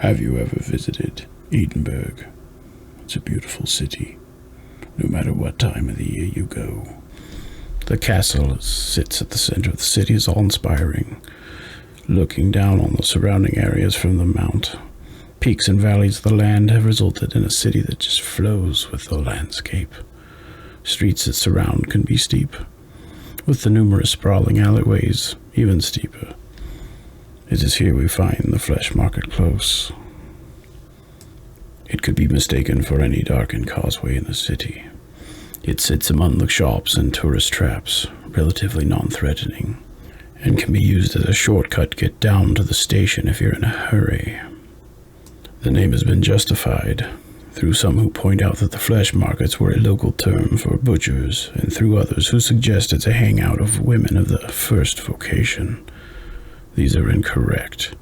Have you ever visited Edinburgh? It's a beautiful city, no matter what time of the year you go. The castle sits at the center of the city, is awe-inspiring, looking down on the surrounding areas from the mount. Peaks and valleys of the land have resulted in a city that just flows with the landscape. Streets that surround can be steep, with the numerous sprawling alleyways even steeper. It is here we find the flesh market close. It could be mistaken for any darkened causeway in the city. It sits among the shops and tourist traps, relatively non-threatening, and can be used as a shortcut to get down to the station if you're in a hurry. The name has been justified through some who point out that the flesh markets were a local term for butchers, and through others who suggest it's a hangout of women of the first vocation. These are incorrect.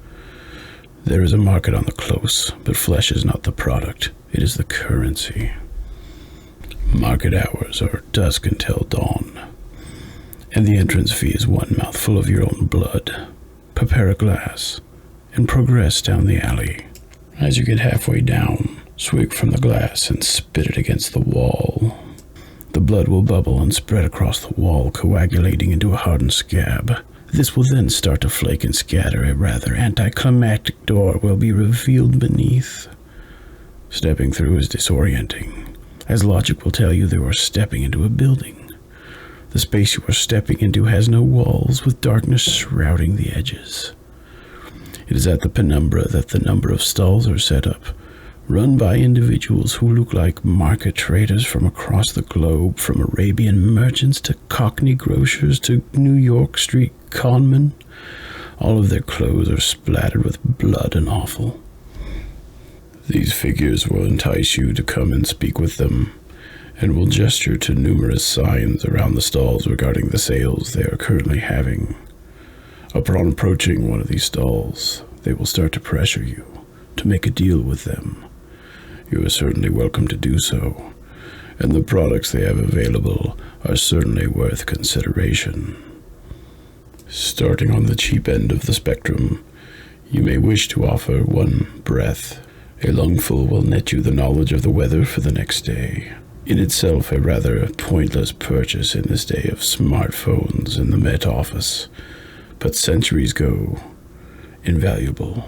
There is a market on the close, but flesh is not the product, it is the currency. Market hours are dusk until dawn, and the entrance fee is one mouthful of your own blood. Prepare a glass, and progress down the alley. As you get halfway down, swig from the glass and spit it against the wall. The blood will bubble and spread across the wall, coagulating into a hardened scab. This will then start to flake and scatter. A rather anticlimactic door will be revealed beneath. Stepping through is disorienting, as logic will tell you you are stepping into a building. The space you are stepping into has no walls, with darkness shrouding the edges. It is at the penumbra that the number of stalls are set up, run by individuals who look like market traders from across the globe, from Arabian merchants to Cockney grocers to New York street conmen. All of their clothes are splattered with blood and offal. These figures will entice you to come and speak with them, and will gesture to numerous signs around the stalls regarding the sales they are currently having. Upon approaching one of these stalls, they will start to pressure you to make a deal with them. You are certainly welcome to do so, and the products they have available are certainly worth consideration. Starting on the cheap end of the spectrum, you may wish to offer one breath. A lungful will net you the knowledge of the weather for the next day. In itself a rather pointless purchase in this day of smartphones in the Met Office, but centuries go, invaluable.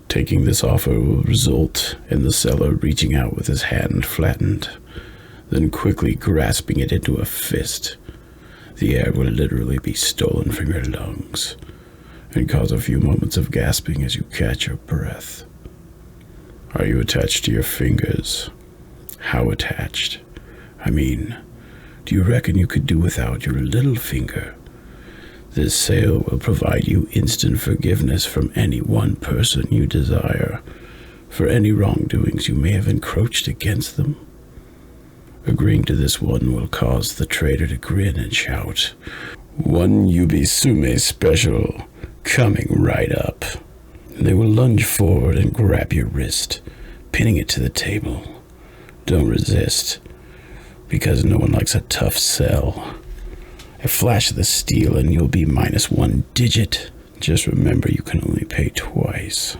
Taking this offer will result in the seller reaching out with his hand flattened, then quickly grasping it into a fist. The air will literally be stolen from your lungs, and cause a few moments of gasping as you catch your breath. Are you attached to your fingers? How attached? I mean, do you reckon you could do without your little finger? This sale will provide you instant forgiveness from any one person you desire, for any wrongdoings you may have encroached against them. Agreeing to this one will cause the trader to grin and shout, "One Ubisume special, coming right up." They will lunge forward and grab your wrist, pinning it to the table. Don't resist, because no one likes a tough sell. A flash of the steel and you'll be minus one digit. Just remember you can only pay twice.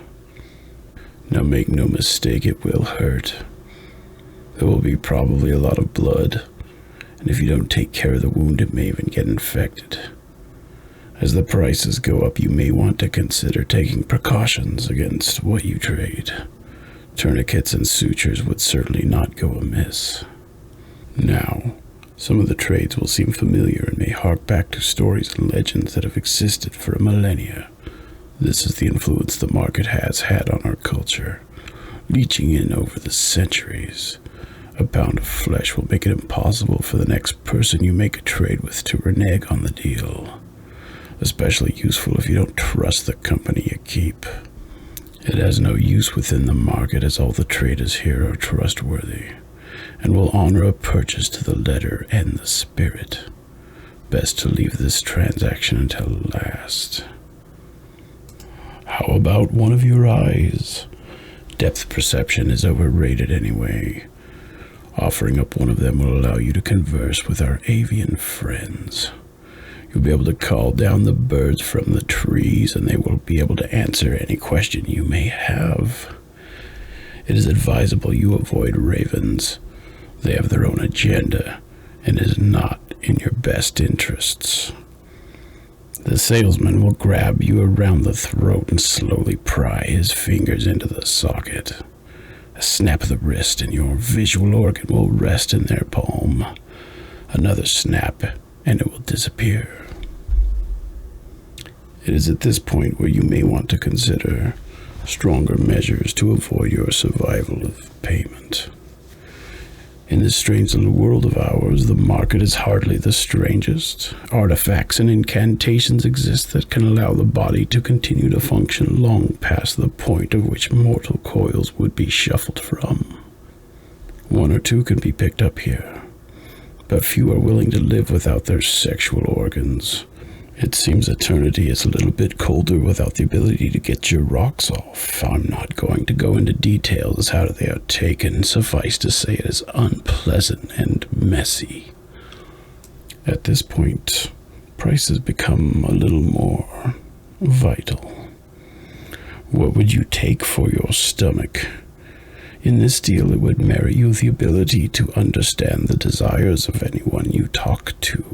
Now make no mistake, it will hurt. There will be probably a lot of blood, and if you don't take care of the wound, it may even get infected. As the prices go up, you may want to consider taking precautions against what you trade. Tourniquets and sutures would certainly not go amiss. Now, some of the trades will seem familiar and may hark back to stories and legends that have existed for a millennia. This is the influence the market has had on our culture, leaching in over the centuries. A pound of flesh will make it impossible for the next person you make a trade with to renege on the deal. Especially useful if you don't trust the company you keep. It has no use within the market, as all the traders here are trustworthy, and will honor a purchase to the letter and the spirit. Best to leave this transaction until last. How about one of your eyes? Depth perception is overrated anyway. Offering up one of them will allow you to converse with our avian friends. You'll be able to call down the birds from the trees, and they will be able to answer any question you may have. It is advisable you avoid ravens. They have their own agenda, and is not in your best interests. The salesman will grab you around the throat and slowly pry his fingers into the socket. A snap of the wrist and your visual organ will rest in their palm. Another snap and it will disappear. It is at this point where you may want to consider stronger measures to avoid your survival of payment. In this strange little world of ours, the market is hardly the strangest. Artifacts and incantations exist that can allow the body to continue to function long past the point of which mortal coils would be shuffled from. One or two can be picked up here, but few are willing to live without their sexual organs. It seems eternity is a little bit colder without the ability to get your rocks off. I'm not going to go into details as how they are taken. Suffice to say it is unpleasant and messy. At this point, prices become a little more vital. What would you take for your stomach? In this deal, it would merit you the ability to understand the desires of anyone you talk to.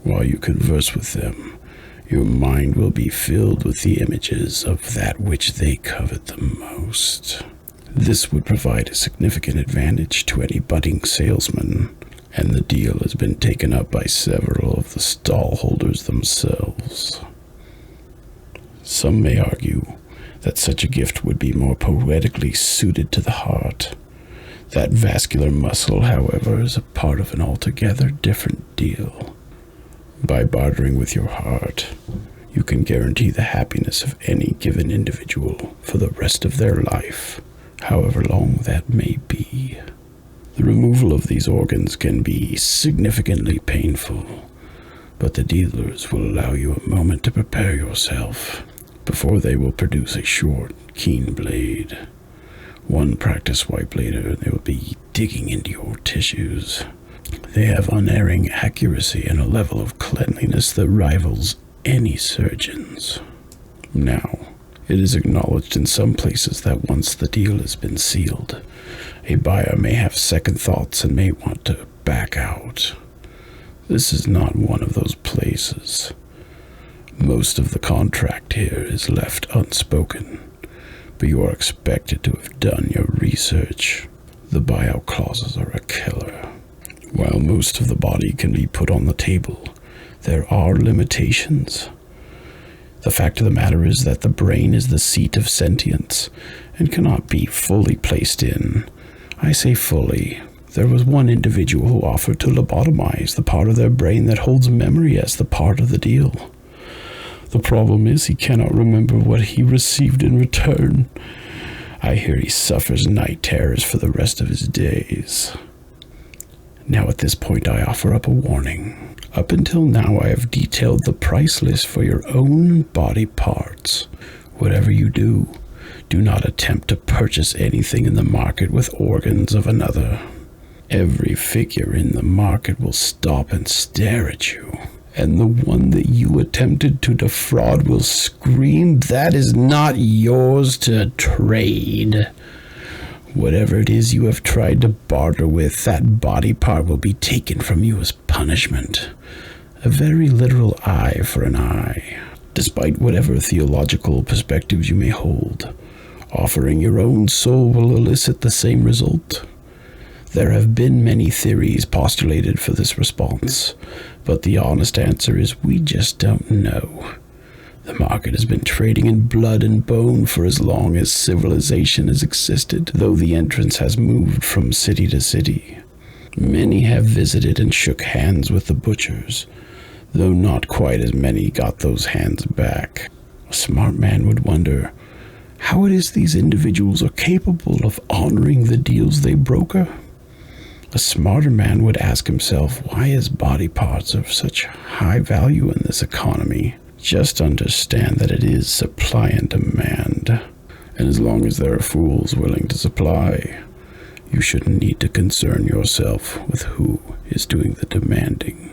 While you converse with them, your mind will be filled with the images of that which they covet the most. This would provide a significant advantage to any budding salesman, and the deal has been taken up by several of the stall holders themselves. Some may argue that such a gift would be more poetically suited to the heart. That vascular muscle, however, is a part of an altogether different deal. By bartering with your heart, you can guarantee the happiness of any given individual for the rest of their life, however long that may be. The removal of these organs can be significantly painful, but the dealers will allow you a moment to prepare yourself before they will produce a short, keen blade. One practiced swipe later, they will be digging into your tissues. They have unerring accuracy and a level of cleanliness that rivals any surgeon's. Now, it is acknowledged in some places that once the deal has been sealed, a buyer may have second thoughts and may want to back out. This is not one of those places. Most of the contract here is left unspoken, but you are expected to have done your research. The buyout clauses are a killer. While most of the body can be put on the table, there are limitations. The fact of the matter is that the brain is the seat of sentience and cannot be fully placed in. I say fully. There was one individual who offered to lobotomize the part of their brain that holds memory as the part of the deal. The problem is he cannot remember what he received in return. I hear he suffers night terrors for the rest of his days. Now at this point I offer up a warning. Up until now I have detailed the price list for your own body parts. Whatever you do, do not attempt to purchase anything in the market with organs of another. Every figure in the market will stop and stare at you, and the one that you attempted to defraud will scream, "That is not yours to trade." Whatever it is you have tried to barter with, that body part will be taken from you as punishment. A very literal eye for an eye. Despite whatever theological perspectives you may hold, offering your own soul will elicit the same result. There have been many theories postulated for this response, but the honest answer is we just don't know. The market has been trading in blood and bone for as long as civilization has existed, though the entrance has moved from city to city. Many have visited and shook hands with the butchers, though not quite as many got those hands back. A smart man would wonder how it is these individuals are capable of honoring the deals they broker. A smarter man would ask himself why his body parts are of such high value in this economy. Just understand that it is supply and demand, and as long as there are fools willing to supply, you shouldn't need to concern yourself with who is doing the demanding.